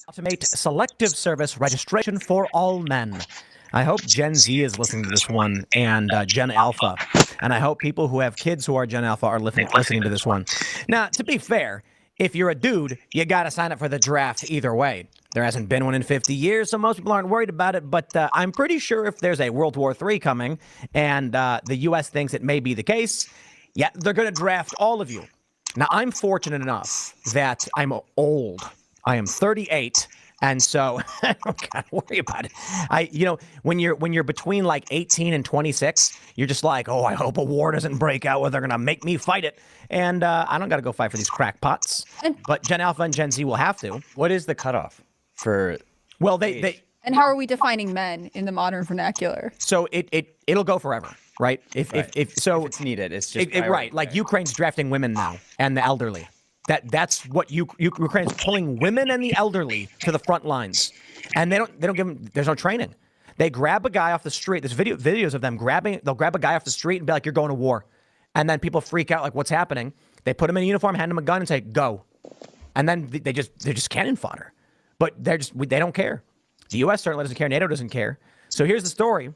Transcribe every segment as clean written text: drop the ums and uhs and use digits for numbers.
Automate selective service registration for all men. I hope Gen Z is listening to this one and Gen Alpha. And I hope people who have kids who are Gen Alpha are listening to this one. Now, to be fair, if you're a dude, you got to sign up for the draft either way. There hasn't been one in 50 years, so most people aren't worried about it. But I'm pretty sure if there's a World War III coming and the U.S. thinks it may be the case, yeah, they're going to draft all of you. Now, I'm fortunate enough that I'm old. I am 38, and so I don't gotta worry about it. When you're between like 18 and 26, you're just like, oh, I hope a war doesn't break out where they're gonna make me fight it, and I don't gotta go fight for these crackpots. But Gen Alpha and Gen Z will have to. What is the cutoff for? Well, they and how are we defining men in the modern vernacular? So it'll go forever, right? If it's needed, it's just right. Like Ukraine's drafting women now and the elderly. That's what Ukraine's pulling women and the elderly to the front lines, and they don't give them. There's no training. They grab a guy off the street. There's videos of them They'll grab a guy off the street and be like, "You're going to war," and then people freak out like, "What's happening?" They put him in a uniform, hand him a gun, and say, "Go," and then they're just cannon fodder. But they don't care. The U.S. certainly doesn't care. NATO doesn't care. So here's the story.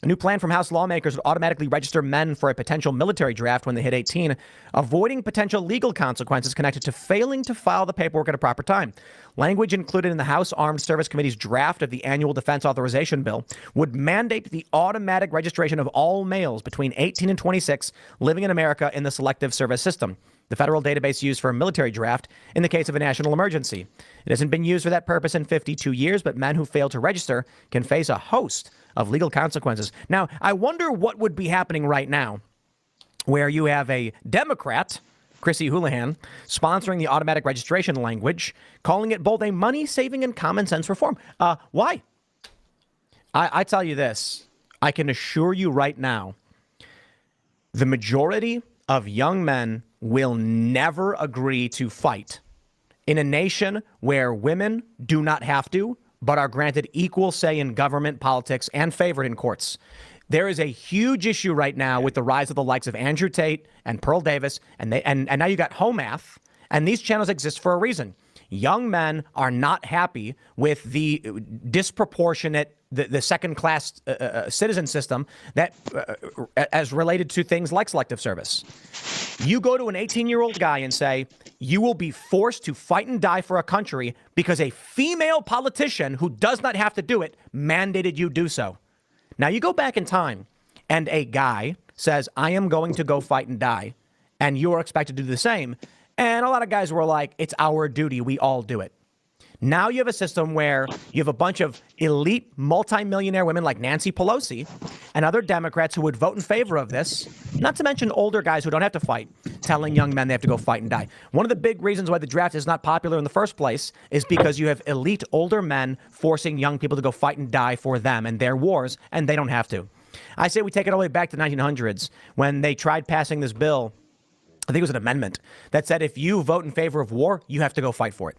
A new plan from House lawmakers would automatically register men for a potential military draft when they hit 18, avoiding potential legal consequences connected to failing to file the paperwork at a proper time. Language included in the House Armed Service Committee's draft of the annual defense authorization bill would mandate the automatic registration of all males between 18 and 26 living in America in the selective service system, the federal database used for a military draft in the case of a national emergency. It hasn't been used for that purpose in 52 years, but men who fail to register can face a host of legal consequences. Now, I wonder what would be happening right now where you have a Democrat, Chrissy Houlihan, sponsoring the automatic registration language, calling it both a money-saving and common-sense reform. Why? I tell you this. I can assure you right now, the majority of young men will never agree to fight in a nation where women do not have to, but are granted equal say in government, politics, and favored in courts. There is a huge issue right now with the rise of the likes of Andrew Tate and Pearl Davis, and now you got Homath, and these channels exist for a reason. Young men are not happy with the disproportionate, the second-class citizen system that, as related to things like selective service. You go to an 18-year-old guy and say, you will be forced to fight and die for a country because a female politician who does not have to do it mandated you do so. Now, you go back in time and a guy says, I am going to go fight and die, and you're expected to do the same. And a lot of guys were like, it's our duty. We all do it. Now you have a system where you have a bunch of elite multimillionaire women like Nancy Pelosi and other Democrats who would vote in favor of this, not to mention older guys who don't have to fight, telling young men they have to go fight and die. One of the big reasons why the draft is not popular in the first place is because you have elite older men forcing young people to go fight and die for them and their wars, and they don't have to. I say we take it all the way back to the 1900s when they tried passing this bill. I think it was an amendment that said if you vote in favor of war, you have to go fight for it.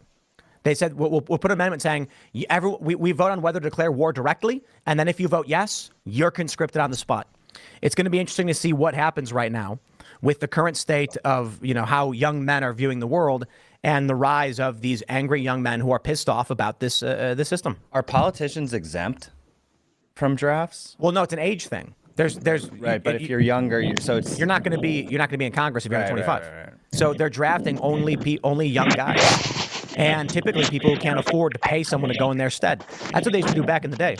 They said, we'll put an amendment saying we vote on whether to declare war directly. And then if you vote yes, you're conscripted on the spot. It's going to be interesting to see what happens right now with the current state of, how young men are viewing the world and the rise of these angry young men who are pissed off about this system. Are politicians exempt from drafts? Well, no, it's an age thing. There's right, but if you're younger, you're not going to be in Congress if you're under 25. Right. So they're drafting only young guys. And typically people who can't afford to pay someone to go in their stead. That's what they used to do back in the day.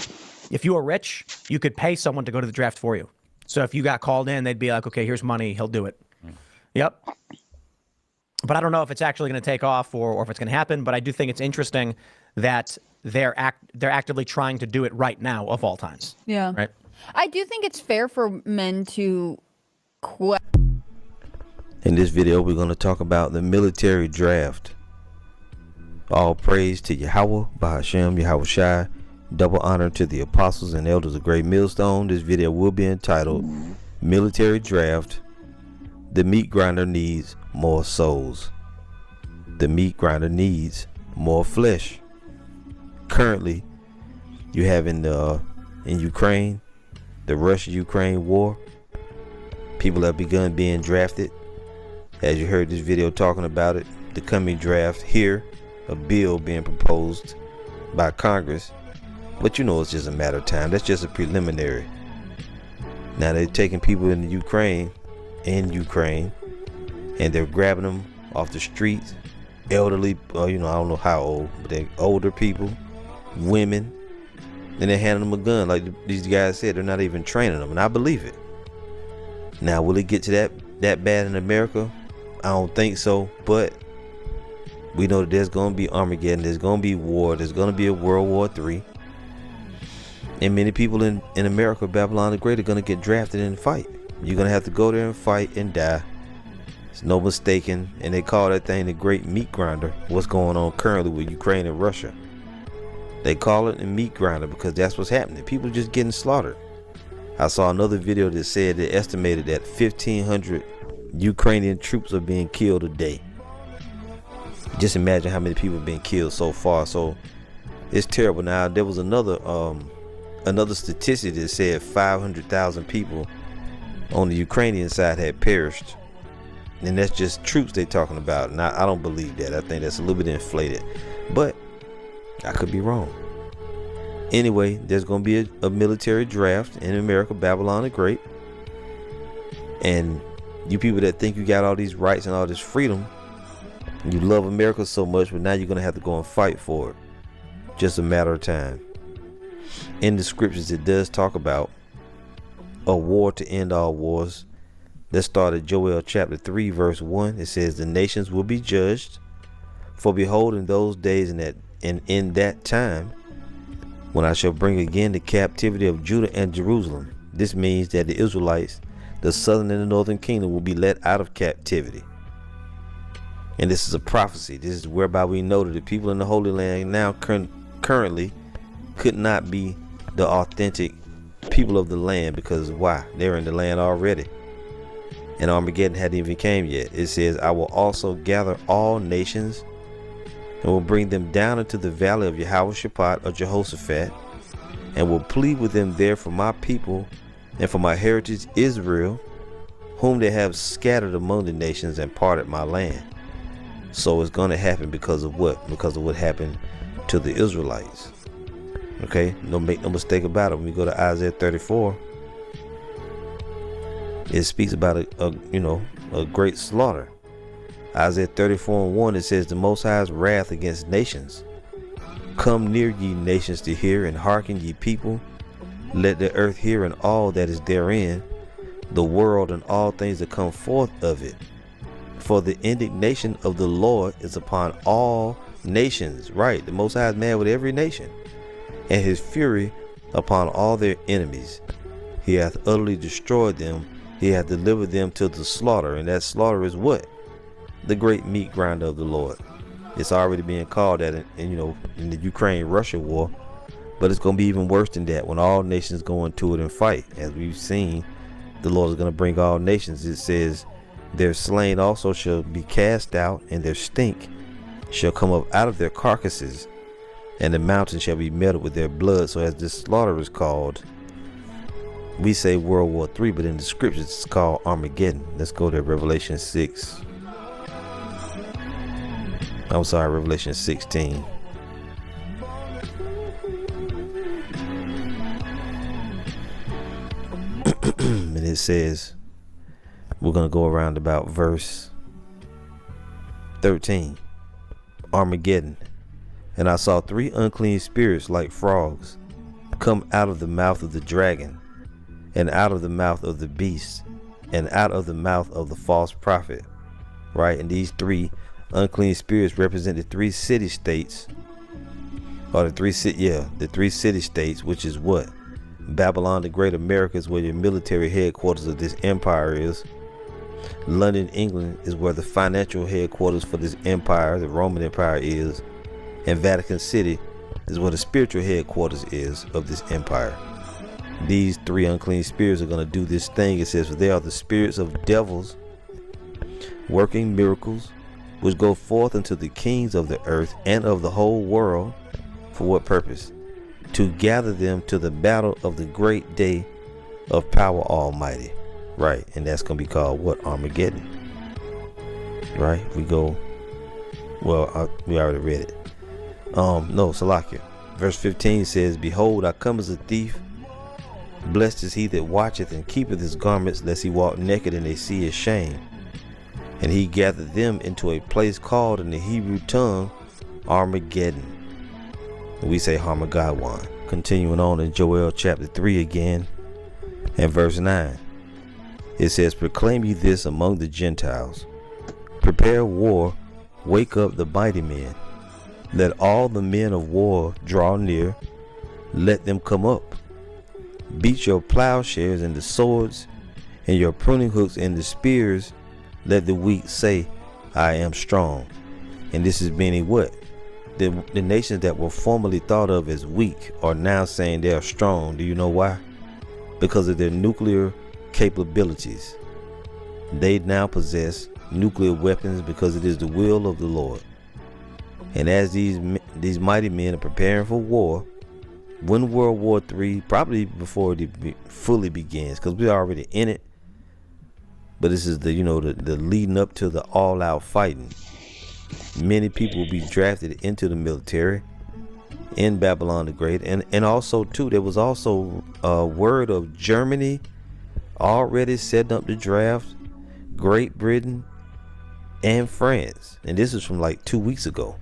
If you were rich, you could pay someone to go to the draft for you. So if you got called in, they'd be like, okay, here's money. He'll do it. Yep. But I don't know if it's actually going to take off or if it's going to happen. But I do think it's interesting that they're actively trying to do it right now of all times. Yeah. Right. I do think it's fair for men to quit. In this video, we're going to talk about the military draft. All praise to Yahweh, Bahashem, Yahweh Shai. Double honor to the apostles and elders of Great Millstone. This video will be entitled Military Draft. The meat grinder needs more souls. The meat grinder needs more flesh. Currently, you have in Ukraine, the Russia-Ukraine war, people have begun being drafted. As you heard this video talking about it, the coming draft here, a bill being proposed by Congress. But you know it's just a matter of time. That's just a preliminary. Now they're taking people in Ukraine, and they're grabbing them off the streets. Elderly, I don't know how old, but they're older people, women, and they're handing them a gun. Like these guys said, they're not even training them, and I believe it. Now, will it get to that bad in America? I don't think so, but we know that there's going to be Armageddon, there's going to be war, there's going to be a World War III. And many people in America, Babylon the Great, are going to get drafted and fight. You're going to have to go there and fight and die. It's no mistaking. And they call that thing the Great Meat Grinder. What's going on currently with Ukraine and Russia. They call it the meat grinder because that's what's happening. People are just getting slaughtered. I saw another video that said they estimated that 1,500 Ukrainian troops are being killed a day. Just imagine how many people have been killed so far. So it's terrible. Now there was another statistic that said 500,000 people on the Ukrainian side had perished, and that's just troops they're talking about. And I don't believe that. I think that's a little bit inflated, but I could be wrong. Anyway, there's going to be a military draft in America, Babylon the Great, and you people that think you got all these rights and all this freedom, you love America so much, but now you're going to have to go and fight for it. Just a matter of time. In the scriptures, it does talk about a war to end all wars. Let's start at Joel chapter 3 verse 1. It says, the nations will be judged, for behold, in those days and in that time, when I shall bring again the captivity of Judah and Jerusalem. This means that the Israelites, the southern and the northern kingdom, will be let out of captivity. And this is a prophecy. This is whereby we know that the people in the Holy Land now currently could not be the authentic people of the land, because why? They're in the land already, and Armageddon hadn't even came yet. It says, I will also gather all nations and will bring them down into the valley of Jehoshaphat or Jehoshaphat, and will plead with them there for my people and for my heritage Israel, whom they have scattered among the nations and parted my land. So it's going to happen because of what? Because of what happened to the Israelites. Okay, make no mistake about it. When we go to Isaiah 34, it speaks about a great slaughter. Isaiah 34:1, it says, the Most High's wrath against nations. Come near, ye nations, to hear, and hearken, ye people. Let the earth hear, and all that is therein, the world and all things that come forth of it. For the indignation of the Lord is upon all nations. Right, the Most High is mad with every nation, and his fury upon all their enemies. He hath utterly destroyed them. He hath delivered them to the slaughter. And that slaughter is what? The great meat grinder of the Lord. It's already being called that in the Ukraine-Russia war, but it's going to be even worse than that when all nations go into it and fight. As we've seen, the Lord is going to bring all nations. It says, their slain also shall be cast out, and their stink shall come up out of their carcasses, and the mountains shall be melted with their blood. So as this slaughter is called, we say World War III, but in the scriptures it's called Armageddon. Let's go to Revelation 6. I'm sorry, Revelation 16. And it says, we're going to go around about verse 13. Armageddon. And I saw 3 unclean spirits like frogs come out of the mouth of the dragon, and out of the mouth of the beast, and out of the mouth of the false prophet. Right? And these 3 unclean spirits represent the 3 city states, or the 3 city states, which is what? Babylon the Great, America, is where your military headquarters of this empire is. London, England, is where the financial headquarters for this empire, the Roman Empire, is. And Vatican City is where the spiritual headquarters is of this empire. These 3 unclean spirits are going to do this thing. It says, for they are the spirits of devils working miracles, which go forth unto the kings of the earth and of the whole world. For what purpose? To gather them to the battle of the great day of power almighty. Right, and that's going to be called what? Armageddon. Right, we go, well, we already read it. No, Salakia. Verse 15 says, Behold, I come as a thief. Blessed is he that watcheth and keepeth his garments, lest he walk naked and they see his shame. And he gathered them into a place called in the Hebrew tongue Armageddon. We say Harmageddon. Continuing on in Joel chapter 3 again, and verse 9. It says, Proclaim ye this among the Gentiles. Prepare war, wake up the mighty men. Let all the men of war draw near, let them come up. Beat your plowshares into swords, and your pruning hooks into spears. Let the weak say, I am strong. And this is meaning what? The nations that were formerly thought of as weak are now saying they are strong. Do you know why? Because of their nuclear capabilities. They now possess nuclear weapons because it is the will of the Lord. And as these mighty men are preparing for war, when World War III, probably before it fully begins, because we're already in it, but this is the leading up to the all-out fighting. Many people will be drafted into the military in Babylon the Great, and also too, there was also a word of Germany already setting up the draft, Great Britain, and France, and this is from like 2 weeks ago.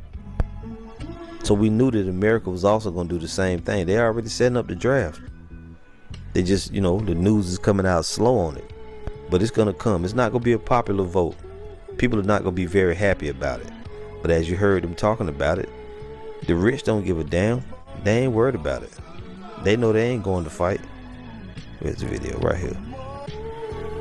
So we knew that America was also going to do the same thing. They're already setting up the draft. They just, the news is coming out slow on it. But it's going to come. It's not going to be a popular vote. People are not going to be very happy about it. But as you heard them talking about it, the rich don't give a damn. They ain't worried about it. They know they ain't going to fight. Where's the video? Right here.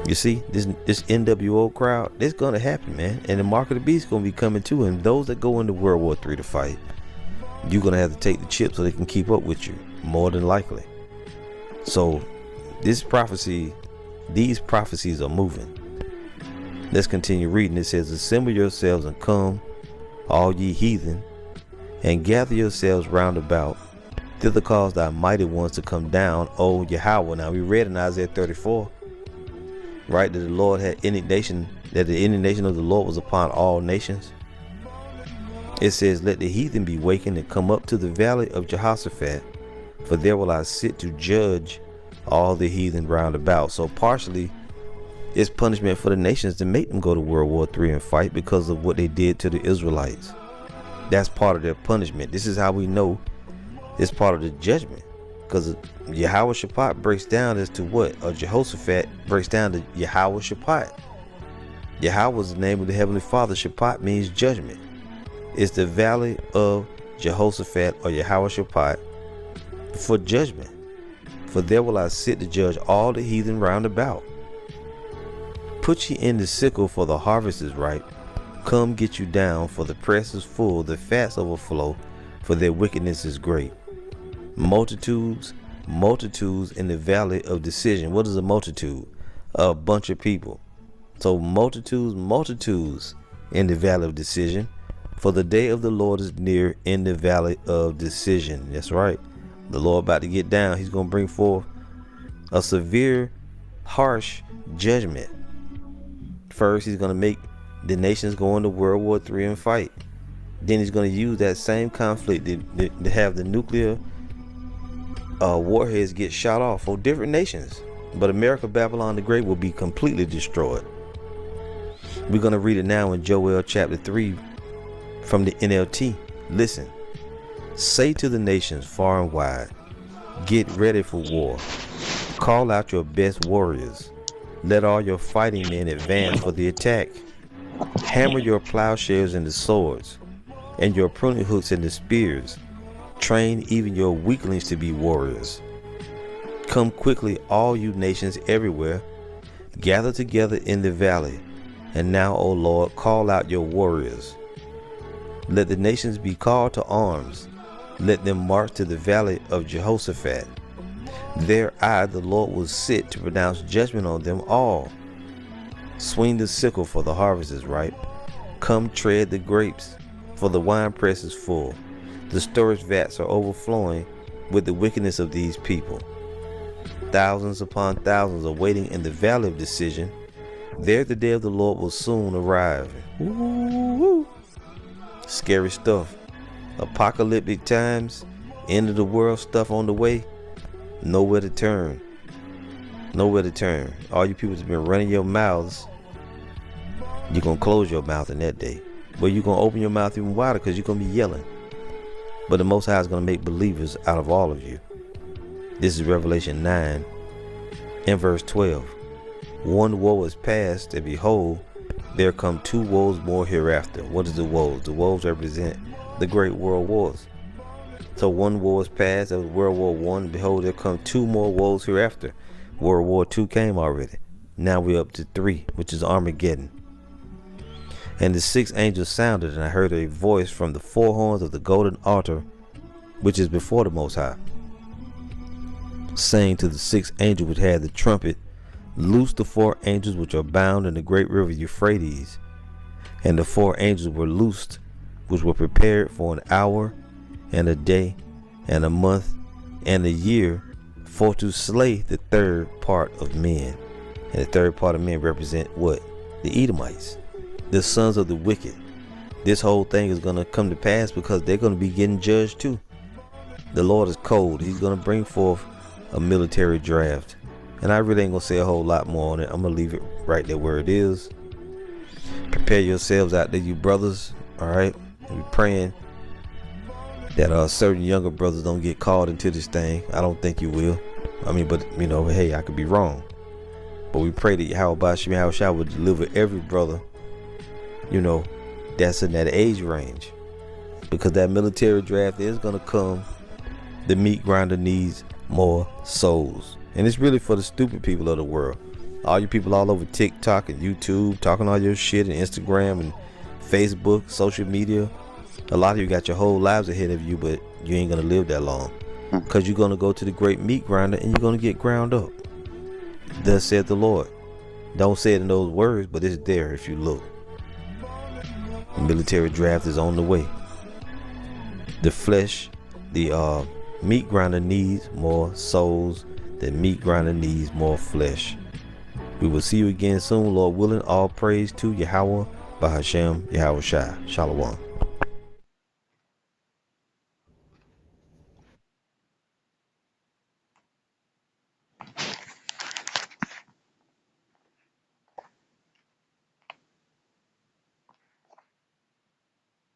You see, this NWO crowd, it's going to happen, man. And the mark of the beast is going to be coming too. And those that go into World War III to fight, you're going to have to take the chip so they can keep up with you, more than likely. So these prophecies are moving. Let's continue reading. It says, Assemble yourselves and come, all ye heathen, and gather yourselves round about. Thither cause thy mighty ones to come down, O Yahweh. Now we read in Isaiah 34, right, that the Lord had indignation, that the indignation of the Lord was upon all nations. It says, Let the heathen be wakened and come up to the valley of Jehoshaphat, for there will I sit to judge all the heathen round about. So partially, it's punishment for the nations to make them go to World War III and fight because of what they did to the Israelites. That's part of their punishment. This is how we know it's part of the judgment, because Yahweh Shaphat breaks down as to what? Or Jehoshaphat breaks down to Yahweh Shaphat. Yahweh is the name of the Heavenly Father. Shaphat means judgment. It's the valley of Jehoshaphat or Yahweh Shaphat for judgment. For there will I sit to judge all the heathen round about. Put ye in the sickle, for the harvest is ripe. Come get you down, for the press is full, the fats overflow, for their wickedness is great. Multitudes in the valley of decision. What is a multitude? A bunch of people. So multitudes in the valley of decision. For the day of the Lord is near in the valley of decision. That's right. The Lord about to get down. He's going to bring forth a severe, harsh judgment. First, he's going to make the nations go into World War III and fight. Then he's going to use that same conflict to have the nuclear warheads get shot off for different nations. But America, Babylon the Great will be completely destroyed. We're going to read it now in Joel chapter 3 from the NLT. Listen. Say to the nations far and wide, get ready for war. Call out your best warriors. Let all your fighting men advance for the attack. Hammer your plowshares into swords, and your pruning hooks into spears. Train even your weaklings to be warriors. Come quickly, all you nations everywhere. Gather together in the valley. And now, O Lord, call out your warriors. Let the nations be called to arms. Let them march to the valley of Jehoshaphat. There I, the Lord, will sit to pronounce judgment on them all. Swing the sickle, for the harvest is ripe. Come tread the grapes, for the winepress is full. The storage vats are overflowing with the wickedness of these people. Thousands upon thousands are waiting in the valley of decision. There the day of the Lord will soon arrive. Ooh, scary stuff. Apocalyptic times end of the world stuff on the way, nowhere to turn. Nowhere to turn. All you people that's been running your mouths, you're going to close your mouth in that day. But you're going to open your mouth even wider because you're going to be yelling. But the Most High is going to make believers out of all of you. This is Revelation 9 and verse 12. One woe is past, and behold, there come 2 woes more hereafter. What is the woes? The woes represent the great world wars. So one woe is past, that was World War I. Behold, there come 2 more woes hereafter. World War II came already. Now we're up to 3, which is Armageddon. And the 6th angel sounded, and I heard a voice from the 4 horns of the golden altar, which is before the Most High, saying to the 6th angel which had the trumpet, loose the 4 angels which are bound in the great river Euphrates. And the 4 angels were loosed, which were prepared for an hour, and a day, and a month, and a year, for to slay the 3rd part of men. And the 3rd part of men represent what? The Edomites, the sons of the wicked. This whole thing is going to come to pass because they're going to be getting judged too. The Lord is cold. He's going to bring forth a military draft. And I really ain't going to say a whole lot more on it. I'm going to leave it right there where it is. Prepare yourselves out there, you brothers. All right. And be praying that certain younger brothers don't get called into this thing. I don't think you will. I mean, but you know, hey, I could be wrong. But we pray that Yahweh would deliver every brother, you know, that's in that age range. Because that military draft is going to come. The meat grinder needs more souls. And it's really for the stupid people of the world. All you people all over TikTok and YouTube talking all your shit, and Instagram and Facebook, social media. A lot of you got your whole lives ahead of you, but you ain't going to live that long. Because you're going to go to the great meat grinder and you're going to get ground up. Thus said the Lord. Don't say it in those words, but it's there if you look. The military draft is on the way. The flesh, the meat grinder needs more souls. The meat grinder needs more flesh. We will see you again soon, Lord willing. All praise to Yahweh, Bahashem, Yahweh Shai. Shalom.